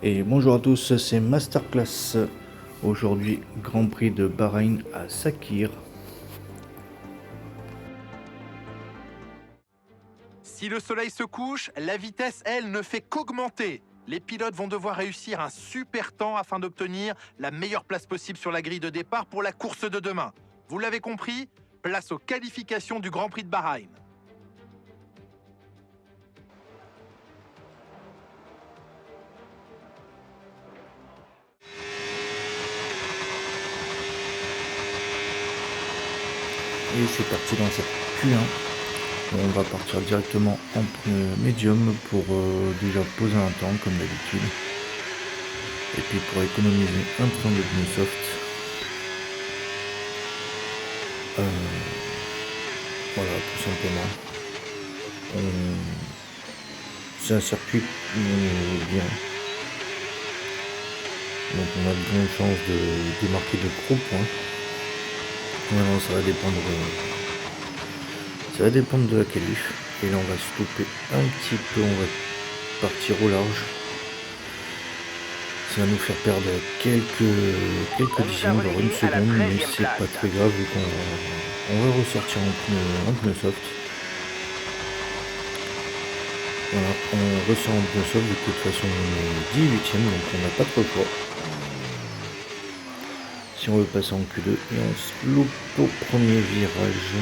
Et bonjour à tous, c'est Masterclass. Aujourd'hui, Grand Prix de Bahreïn à Sakhir. Si le soleil se couche, la vitesse, elle, ne fait qu'augmenter. Les pilotes vont devoir réussir un super temps afin d'obtenir la meilleure place possible sur la grille de départ pour la course de demain. Vous l'avez compris, place aux qualifications du Grand Prix de Bahreïn. Et c'est parti dans cette Q1. On va partir directement en pneu médium pour déjà poser un temps comme d'habitude. Et puis pour économiser un temps de pneu soft. Voilà, tout simplement. C'est un circuit bien. Donc on a de bonnes chances de marquer de gros points. Maintenant ça va dépendre de la qualif. Et là on va stopper un petit peu, on va partir au large. Ça va nous faire perdre quelques dixièmes, voire une seconde, mais c'est pas très grave vu qu'on va ressortir en pneu soft. Voilà, on ressort en pneu soft, de toute façon on est 18ème, donc on n'a pas trop le choix. Si on veut passer en Q2 et on se loupe au premier virage.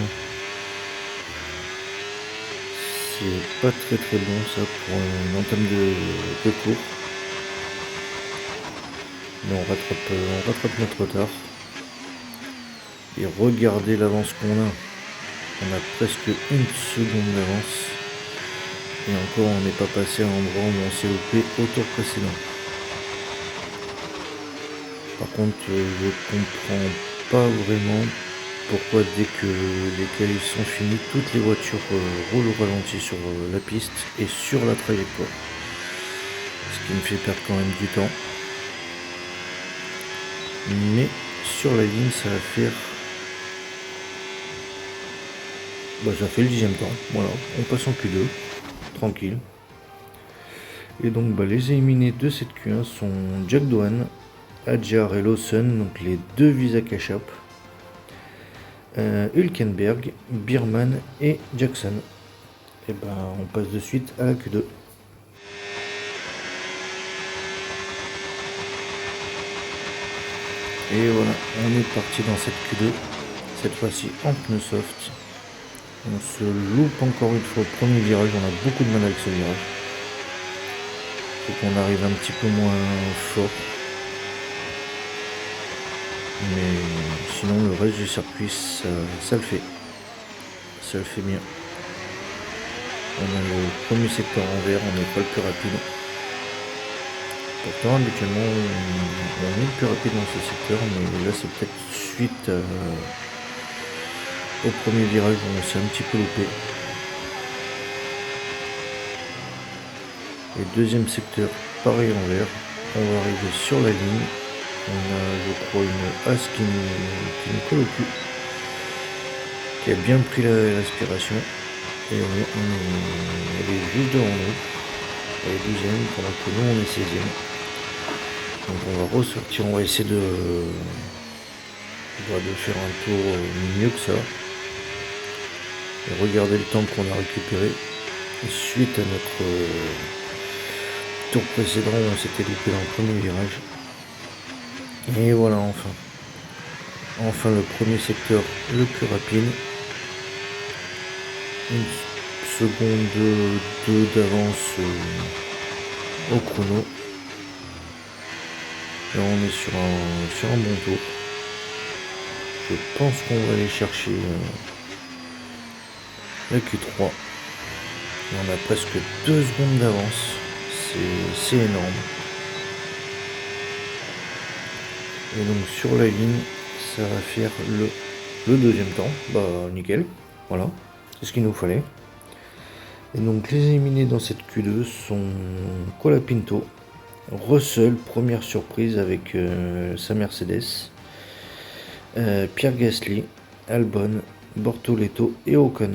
C'est pas très bon ça pour une entame de cours. Mais on rattrape notre retard. Et regardez l'avance qu'on a. On a presque une seconde d'avance. Et encore on n'est pas passé à l'endroit où on s'est loupé au tour précédent. Par contre je comprends pas vraiment pourquoi dès que les qualifs sont finis, toutes les voitures roulent au ralenti sur la piste et sur la trajectoire. Ce qui me fait perdre quand même du temps. Mais sur la ligne ça va faire... ça fait le 10ème temps. Voilà, on passe en Q2. Tranquille. Et donc les éliminés de cette Q1 sont Jack Doohan, Hadjar et Lawson, donc les deux Visa Cash-Up. Hülkenberg, Biermann et Jackson. Et on passe de suite à la Q2. Et voilà, on est parti dans cette Q2, cette fois-ci en pneu soft. On se loupe encore une fois au premier virage, on a beaucoup de mal avec ce virage. Faut qu'on arrive un petit peu moins fort. Mais sinon le reste du circuit ça le fait. Ça le fait bien. On a le premier secteur en vert, on n'est pas le plus rapide. Pourtant habituellement on est le plus rapide dans ce secteur, mais là c'est peut-être suite au premier virage où on s'est un petit peu loupé. Et deuxième secteur, pareil en vert. On va arriver sur la ligne. On a, je crois, une as qui nous colle au cul, qui a bien pris l'aspiration. Et elle est juste devant nous. Elle est 12ème, pendant que nous on est 16ème. Donc on va ressortir, on va essayer de faire un tour mieux que ça. Et regardez le temps qu'on a récupéré suite à notre tour précédent où on s'était loupé dans le premier virage. Et voilà, enfin le premier secteur le plus rapide. Une seconde 2 d'avance au chrono. Là on est sur un bon tour. Je pense qu'on va aller chercher la Q3. On a presque 2 secondes d'avance. C'est énorme. Et donc sur la ligne, ça va faire le deuxième temps. Nickel. Voilà. C'est ce qu'il nous fallait. Et donc les éliminés dans cette Q2 sont Colapinto, Russell, première surprise avec sa Mercedes, Pierre Gasly, Albon, Bortoleto et Ocon.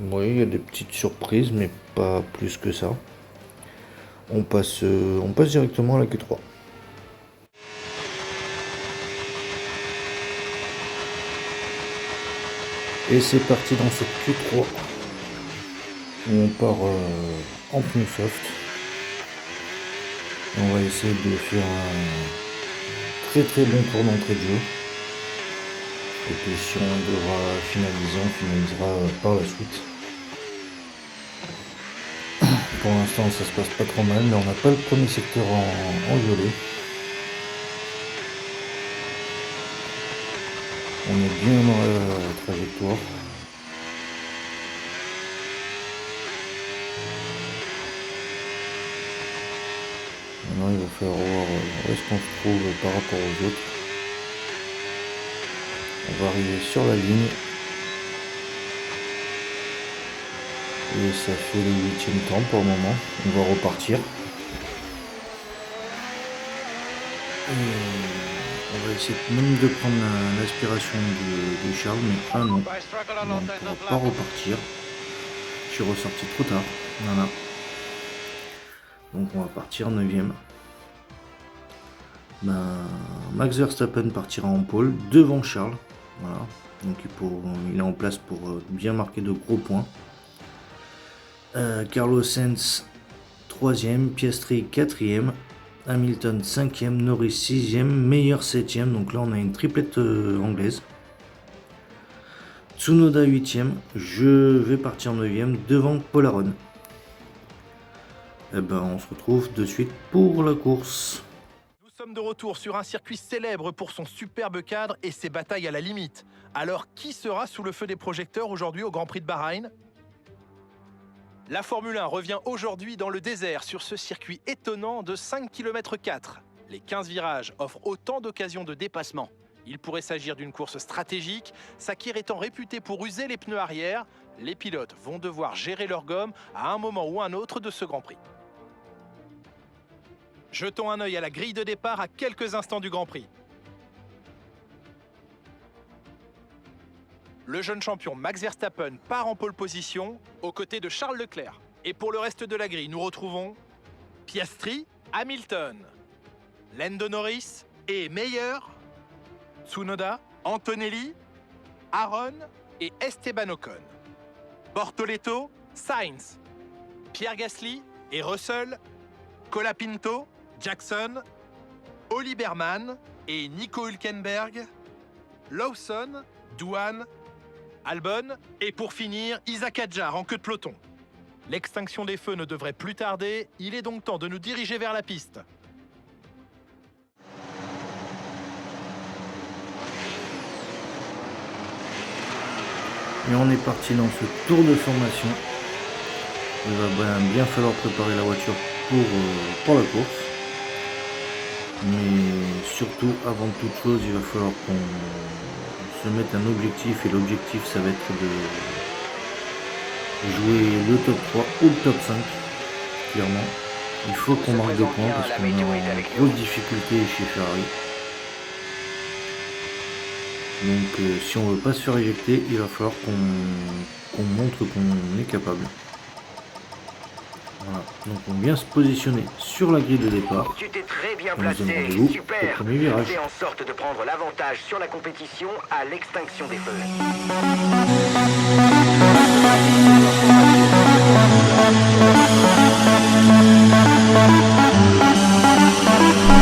Oui, il y a des petites surprises, mais pas plus que ça. on passe directement à la Q3. Et c'est parti dans cette Q3 où on part en pneu soft. On va essayer de faire un très bon tour d'entrée de jeu. Et puis si on devra finaliser, on finalisera par la suite. Pour l'instant ça se passe pas trop mal, mais on n'a pas le premier secteur en violet. On est bien dans la trajectoire. Maintenant il va falloir voir où est-ce qu'on se trouve par rapport aux autres. On va arriver sur la ligne. Et ça fait le 8e temps pour le moment. On va repartir. Et on va essayer même de prendre l'aspiration de Charles, mais non. Donc on va pas repartir. Je suis ressorti trop tard. Voilà. Donc on va partir 9e. Max Verstappen partira en pole devant Charles. Voilà. Donc il est en place pour bien marquer de gros points. Carlos Sainz 3e, Piastri 4e, Hamilton 5e, Norris 6e, Meyer 7e. Donc là on a une triplette anglaise. Tsunoda 8e, je vais partir 9e devant Paul Aron. Et on se retrouve de suite pour la course. Nous sommes de retour sur un circuit célèbre pour son superbe cadre et ses batailles à la limite. Alors qui sera sous le feu des projecteurs aujourd'hui au Grand Prix de Bahreïn ? La Formule 1 revient aujourd'hui dans le désert sur ce circuit étonnant de 5 km 4. Les 15 virages offrent autant d'occasions de dépassement. Il pourrait s'agir d'une course stratégique, Sakir étant réputé pour user les pneus arrière. Les pilotes vont devoir gérer leur gomme à un moment ou un autre de ce Grand Prix. Jetons un œil à la grille de départ à quelques instants du Grand Prix. Le jeune champion Max Verstappen part en pole position aux côtés de Charles Leclerc. Et pour le reste de la grille, nous retrouvons Piastri, Hamilton, Lando Norris et Meyer, Tsunoda, Antonelli, Aron et Esteban Ocon. Bortoleto, Sainz, Pierre Gasly et Russell, Colapinto, Jackson, Oli Berman et Nico Hülkenberg, Lawson, Douane, Albon et pour finir, Isaac Hadjar en queue de peloton. L'extinction des feux ne devrait plus tarder, il est donc temps de nous diriger vers la piste. Et on est parti dans ce tour de formation. Il va bien falloir préparer la voiture pour la course. Mais surtout, avant toute chose, il va falloir qu'on se mette un objectif. Et l'objectif, ça va être de jouer le top 3 ou le top 5. Clairement, il faut qu'on marque des points parce qu'on est en grosse difficulté chez Ferrari. Donc si on veut pas se faire éjecter, il va falloir qu'on montre qu'on est capable. Voilà, donc on vient se positionner sur la grille de départ. Tu t'es très bien On nous donne placé, rendez-vous super. au premier virage. Fais en sorte de prendre l'avantage sur la compétition à l'extinction des feux.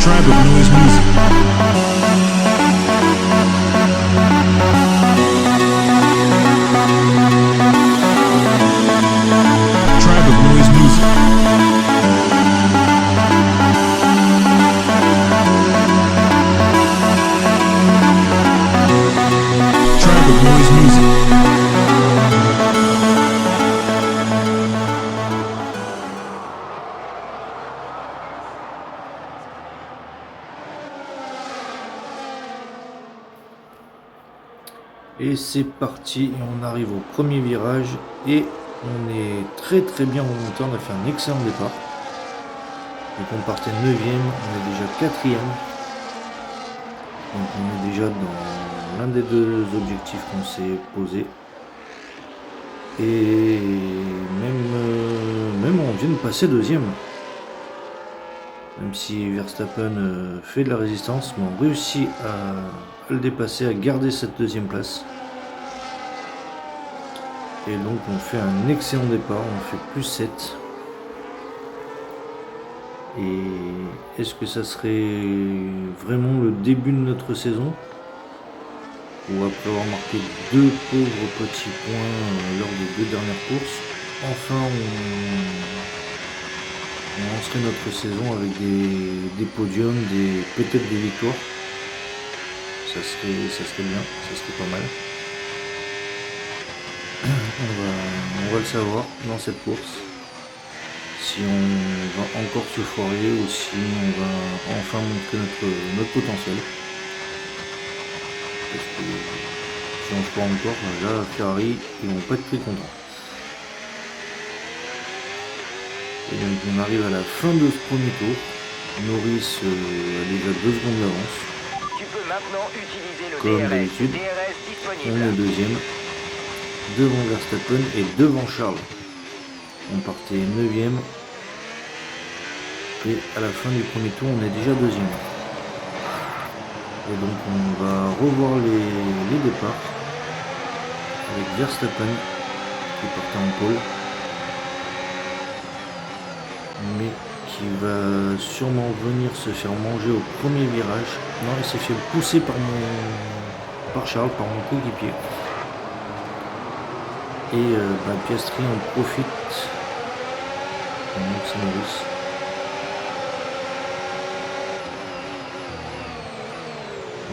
Tribe of Noise Music. Tribe of Noise Music. Tribe of Noise Music. Et c'est parti, et on arrive au premier virage et on est très bien remonté, on a fait un excellent départ. Donc on partait 9e, on est déjà 4e. Donc on est déjà dans l'un des deux objectifs qu'on s'est posé. Et même on vient de passer 2e. Même si Verstappen fait de la résistance, mais on réussit à le dépasser, à garder cette deuxième place. Et donc on fait un excellent départ, on fait plus 7. Et est-ce que ça serait vraiment le début de notre saison? Ou après avoir marqué 2 pauvres petits points lors des 2 dernières courses, enfin on lancerait notre saison avec des podiums, peut-être des victoires. Ça serait bien, ça serait pas mal. On va le savoir dans cette course. Si on va encore se foirer ou si on va enfin montrer notre potentiel. Parce que si on se foire encore, là Ferrari, ils vont pas être très contents. Et donc on arrive à la fin de ce premier tour. Norris a déjà 2 secondes d'avance. Tu peux maintenant utiliser le Comme DRS. d'habitude. DRS On disponible. est deuxième. Devant Verstappen et devant Charles. On partait 9ème. Et à la fin du premier tour, on est déjà deuxième. Et donc on va revoir les départs. Avec Verstappen qui partait en pôle. Mais qui va sûrement venir se faire manger au premier virage. Non, il s'est fait pousser par Charles, par mon coéquipier. Et Piastri en profite. Donc c'est Norris.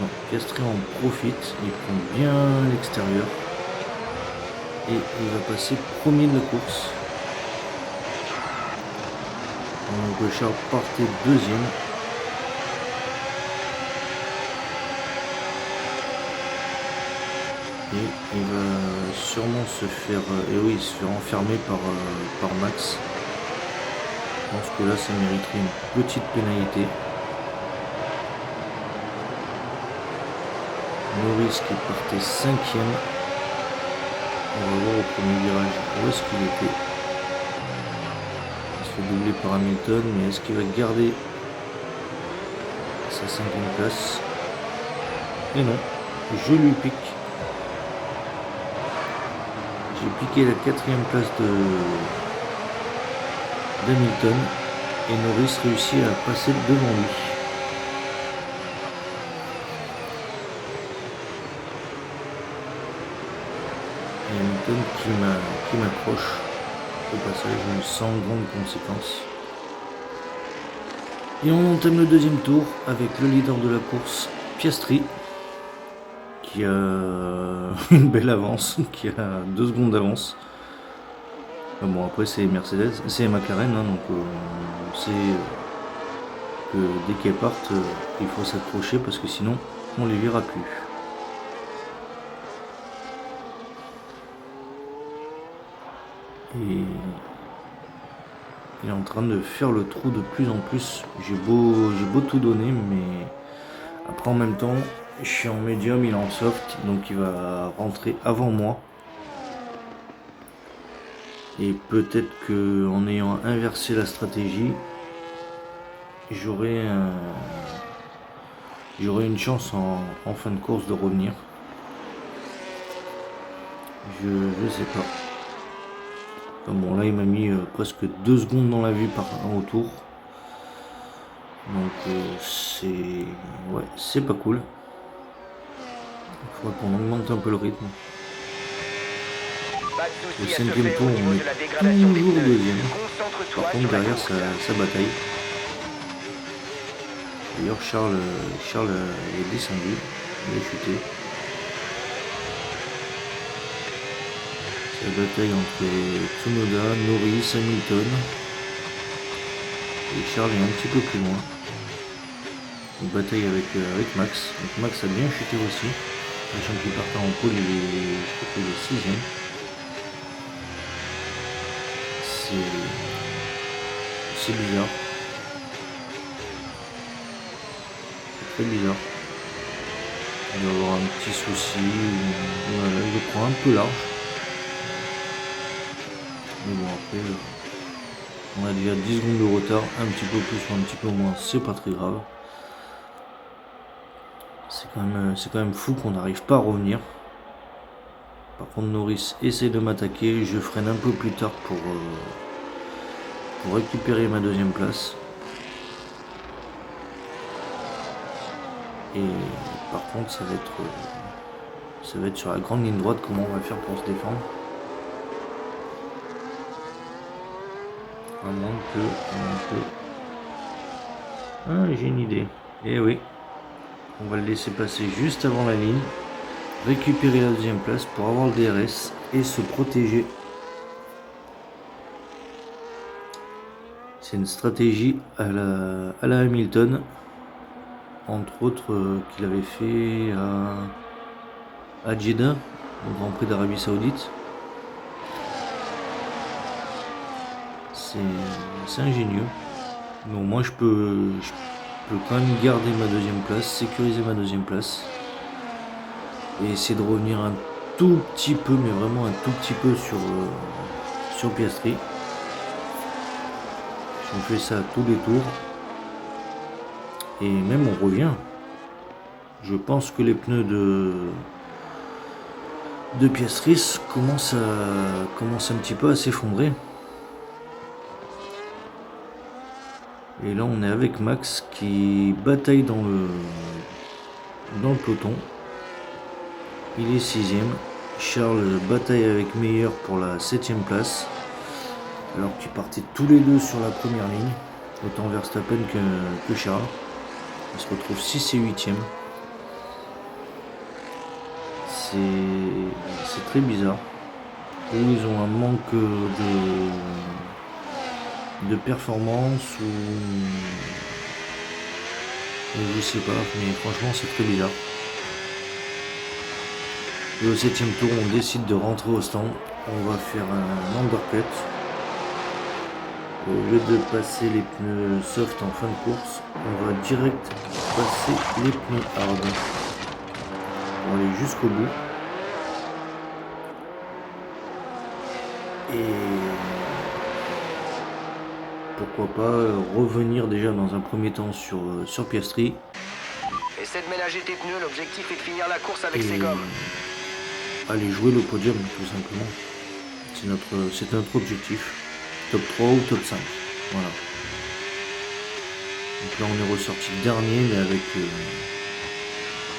Donc Piastri en profite, il prend bien l'extérieur. Et il va passer premier de la course. Donc Charles partait deuxième. Et il va sûrement se faire, enfermer par Max. Je pense que là ça mériterait une petite pénalité. Norris qui partait 5ème. On va voir au premier virage où est-ce qu'il était. Il se fait doubler par Hamilton, mais est-ce qu'il va garder sa 5ème place? Et non, je lui pique. J'ai piqué la 4ème place d'Hamilton et Norris réussit à passer devant lui. Et Hamilton qui m'accroche au passage sans grande conséquence. Et on entame le deuxième tour avec le leader de la course, Piastri, qui a une belle avance, qui a 2 secondes d'avance. Bon, après c'est Mercedes, c'est McLaren, hein, donc on sait que dès qu'elles partent, il faut s'accrocher parce que sinon on les verra plus. Et il est en train de faire le trou de plus en plus. J'ai beau tout donner, mais après en même temps, je suis en médium, il est en soft, donc il va rentrer avant moi. Et peut-être qu'en ayant inversé la stratégie, j'aurai une chance en fin de course de revenir. Je sais pas. Bon, là il m'a mis presque 2 secondes dans la vue par retour. Donc c'est pas cool. Il faudra qu'on augmente un peu le rythme. Au 5ème tour, on est toujours deuxième. Par contre, derrière, ça bataille. D'ailleurs, Charles est descendu, il est chuté. C'est la bataille entre Tsunoda, Norris, Hamilton. Et Charles est un petit peu plus loin. Une bataille avec Max. Donc Max a bien chuté aussi. Sachant qu'il partait en pôle, je crois qu'il est 6ème. C'est bizarre. C'est très bizarre. Il doit y avoir un petit souci. Voilà, il le prend un peu large. Mais bon, après, On a déjà 10 secondes de retard, un petit peu plus ou un petit peu moins, c'est pas très grave. C'est quand même fou qu'on n'arrive pas à revenir. Par contre, Norris essaie de m'attaquer, je freine un peu plus tard pour récupérer ma deuxième place. Et par contre, ça va être sur la grande ligne droite comment on va faire pour se défendre. À moins que... Ah, j'ai une idée. Eh oui, on va le laisser passer juste avant la ligne, récupérer la deuxième place pour avoir le DRS et se protéger. C'est une stratégie à la Hamilton, entre autres qu'il avait fait à Jeddah, au Grand Prix d'Arabie Saoudite. C'est ingénieux. Mais au moins je peux quand même garder ma deuxième place, sécuriser ma deuxième place. Et essayer de revenir un tout petit peu, mais vraiment un tout petit peu sur Piastri. On fait ça à tous les tours. Et même on revient. Je pense que les pneus de Piastri commencent un petit peu à s'effondrer. Et là on est avec Max qui bataille dans le peloton. Il est 6ème. Charles bataille avec Meyer pour la 7ème place. Alors qu'ils partaient tous les deux sur la première ligne. Autant Verstappen que Charles. Ils se retrouvent 6 et 8ème. C'est très bizarre. Ou ils ont un manque de performance ou je sais pas, mais franchement c'est très bizarre. Et au 7ème tour on décide de rentrer au stand. On va faire un undercut. Au lieu de passer les pneus soft en fin de course, on va direct passer les pneus hard pour aller jusqu'au bout. Et pourquoi pas revenir déjà dans un premier temps sur Piastri. Essaie de ménager tes pneus, l'objectif est de finir la course avec ses gommes. Aller jouer le podium tout simplement. C'est notre objectif. Top 3 ou top 5. Voilà. Donc là on est ressorti dernier mais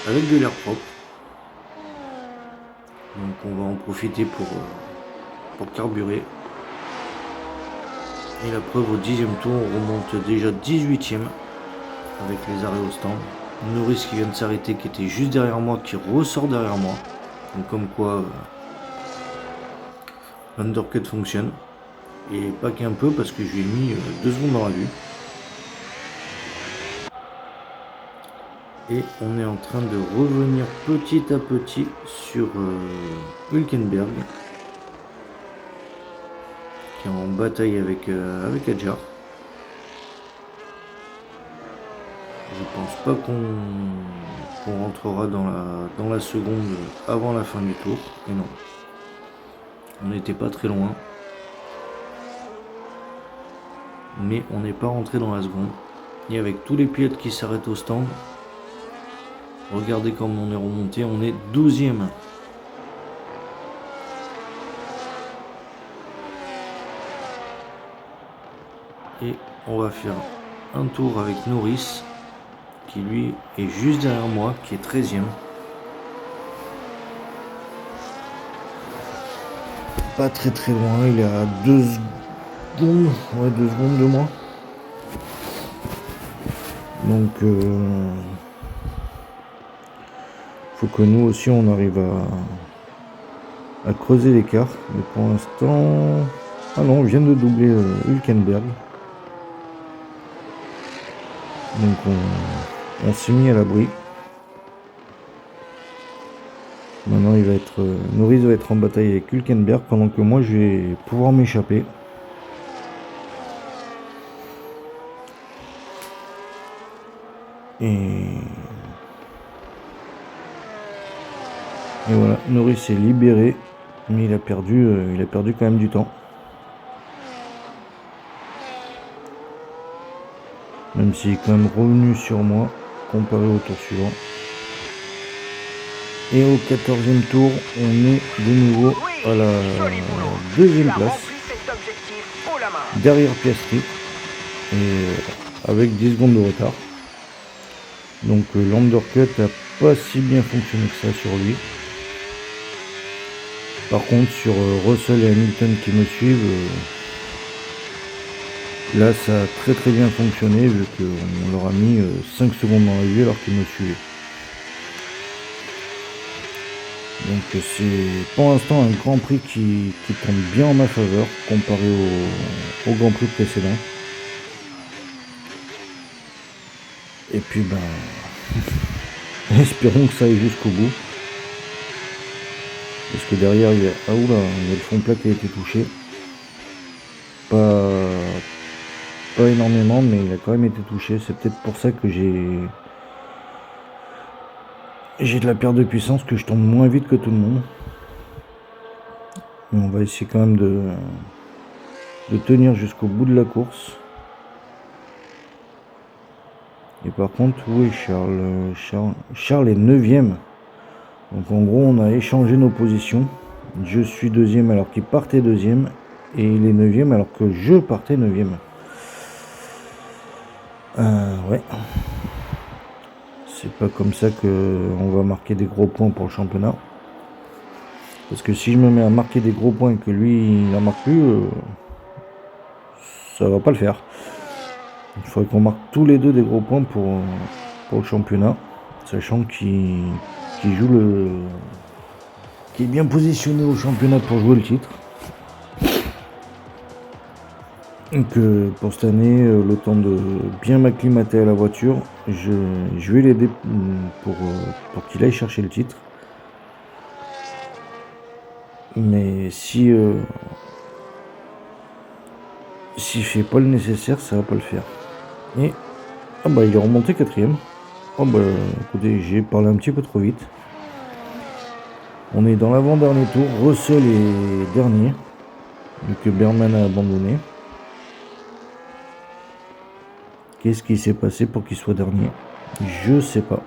avec de l'air propre. Donc on va en profiter pour carburer. Et la preuve au 10ème tour on remonte déjà 18ème avec les arrêts au stand. Norris qui vient de s'arrêter, qui était juste derrière moi, qui ressort derrière moi. Donc comme quoi l'undercut fonctionne. Et pas qu'un peu parce que je lui ai mis 2 secondes dans la vue. Et on est en train de revenir petit à petit sur Hülkenberg. Qui est en bataille avec Adjar. Je pense pas qu'on rentrera dans la seconde avant la fin du tour. Et non. On n'était pas très loin. Mais on n'est pas rentré dans la seconde. Et avec tous les pilotes qui s'arrêtent au stand, regardez comme on est remonté, on est 12ème. Et on va faire un tour avec Norris, qui lui est juste derrière moi, qui est 13ème. Pas très très loin, il est à 2 secondes. Ouais, 2 secondes de moi. Donc faut que nous aussi on arrive à creuser l'écart. Mais pour l'instant. Ah non, on vient de doubler Hülkenberg. Donc on s'est mis à l'abri. Maintenant il va être. Norris va être en bataille avec Hülkenberg pendant que moi je vais pouvoir m'échapper. Et voilà, Norris est libéré, mais il a perdu quand même du temps. même s'il est quand même revenu sur moi comparé au tour suivant. Et au 14e tour, on est de nouveau à la deuxième place, derrière Piastri, et avec 10 secondes de retard. Donc l'undercut n'a pas si bien fonctionné que ça sur lui. Par contre sur Russell et Hamilton qui me suivent, là ça a très bien fonctionné vu qu'on leur a mis 5 secondes dans la vue alors qu'ils me suivaient. Donc c'est pour l'instant un Grand Prix qui tombe bien en ma faveur comparé au Grand Prix précédent. Et puis espérons que ça aille jusqu'au bout. Parce que derrière il y a, il y a le fond plat qui a été touché. Pas énormément, mais il a quand même été touché. C'est peut-être pour ça que j'ai de la perte de puissance, que je tombe moins vite que tout le monde. Mais on va essayer quand même de tenir jusqu'au bout de la course. Et par contre, oui, Charles est 9ème. Donc en gros, on a échangé nos positions. Je suis 2ème alors qu'il partait 2ème. Et il est 9ème alors que je partais 9ème. Ouais. C'est pas comme ça qu'on va marquer des gros points pour le championnat. Parce que si je me mets à marquer des gros points et que lui il n'en marque plus, ça va pas le faire. Il faudrait qu'on marque tous les deux des gros points pour le championnat. Sachant qu'il est bien positionné au championnat pour jouer le titre. Donc pour cette année, le temps de bien m'acclimater à la voiture, je vais l'aider pour qu'il aille chercher le titre. Mais s'il fait pas le nécessaire, ça va pas le faire. Et il est remonté 4ème. Écoutez, j'ai parlé un petit peu trop vite. On est dans l'avant-dernier tour. Russell est dernier, vu que Berman a abandonné. Qu'est-ce qui s'est passé pour qu'il soit dernier? Je sais pas.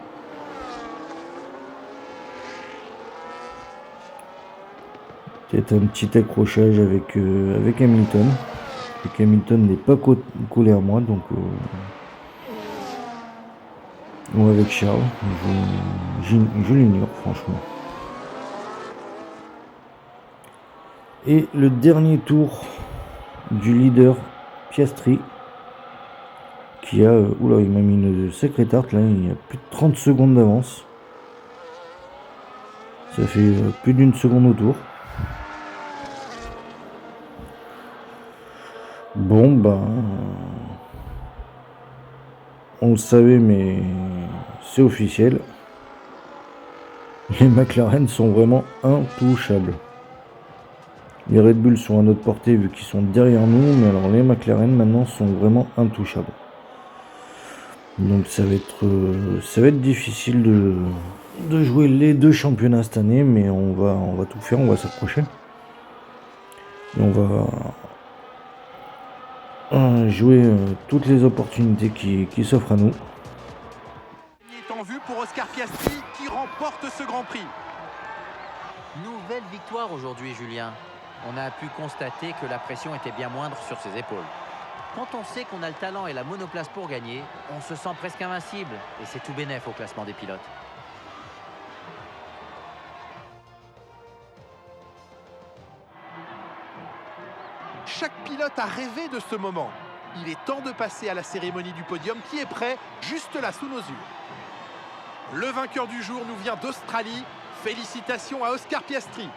Peut-être un petit accrochage avec Hamilton. Et qu'Hamilton n'est pas collé à moi, donc ou avec Charles, je l'ignore franchement. Et le dernier tour du leader Piastri, qui a, il m'a mis une sacrée tarte là, il y a plus de 30 secondes d'avance. Ça fait plus d'une seconde au tour. Bon on le savait, mais c'est officiel. Les McLaren sont vraiment intouchables. Les Red Bull sont à notre portée vu qu'ils sont derrière nous, mais alors les McLaren maintenant sont vraiment intouchables. Donc ça va être difficile de jouer les deux championnats cette année, mais on va tout faire, on va s'approcher. Et on va jouer toutes les opportunités qui s'offrent à nous. Il est en vue pour Oscar Piastri qui remporte ce Grand Prix. Nouvelle victoire aujourd'hui, Julien. On a pu constater que la pression était bien moindre sur ses épaules. Quand on sait qu'on a le talent et la monoplace pour gagner, on se sent presque invincible. Et c'est tout bénef au classement des pilotes. Chaque pilote a rêvé de ce moment. Il est temps de passer à la cérémonie du podium qui est prêt, juste là sous nos yeux. Le vainqueur du jour nous vient d'Australie. Félicitations à Oscar Piastri.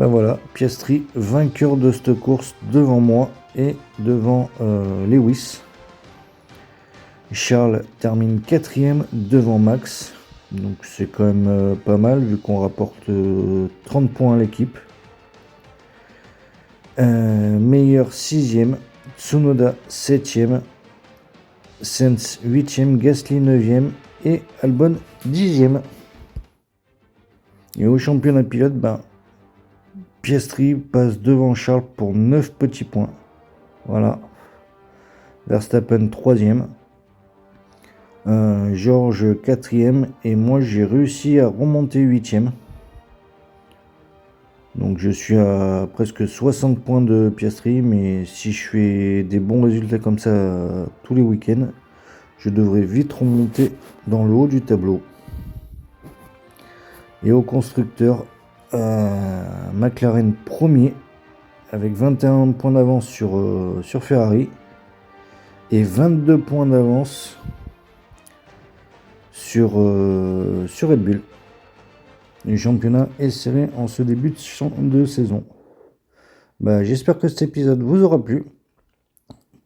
Voilà, Piastri, vainqueur de cette course devant moi et devant Lewis. Charles termine 4e devant Max. Donc c'est quand même pas mal vu qu'on rapporte 30 points à l'équipe. Meilleur 6e, Tsunoda 7e, Sainz 8e, Gasly 9e et Albon 10e. Et au championnat pilote, Piastri passe devant Charles pour 9 petits points. Voilà. Verstappen 3e. George 4e. Et moi j'ai réussi à remonter 8e. Donc je suis à presque 60 points de Piastri. Mais si je fais des bons résultats comme ça tous les week-ends, je devrais vite remonter dans le haut du tableau. Et au constructeur, McLaren premier avec 21 points d'avance sur Ferrari et 22 points d'avance sur Red Bull. Le championnat est serré en ce début de saison. J'espère que cet épisode vous aura plu.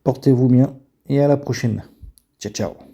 Portez-vous bien et à la prochaine. Ciao ciao.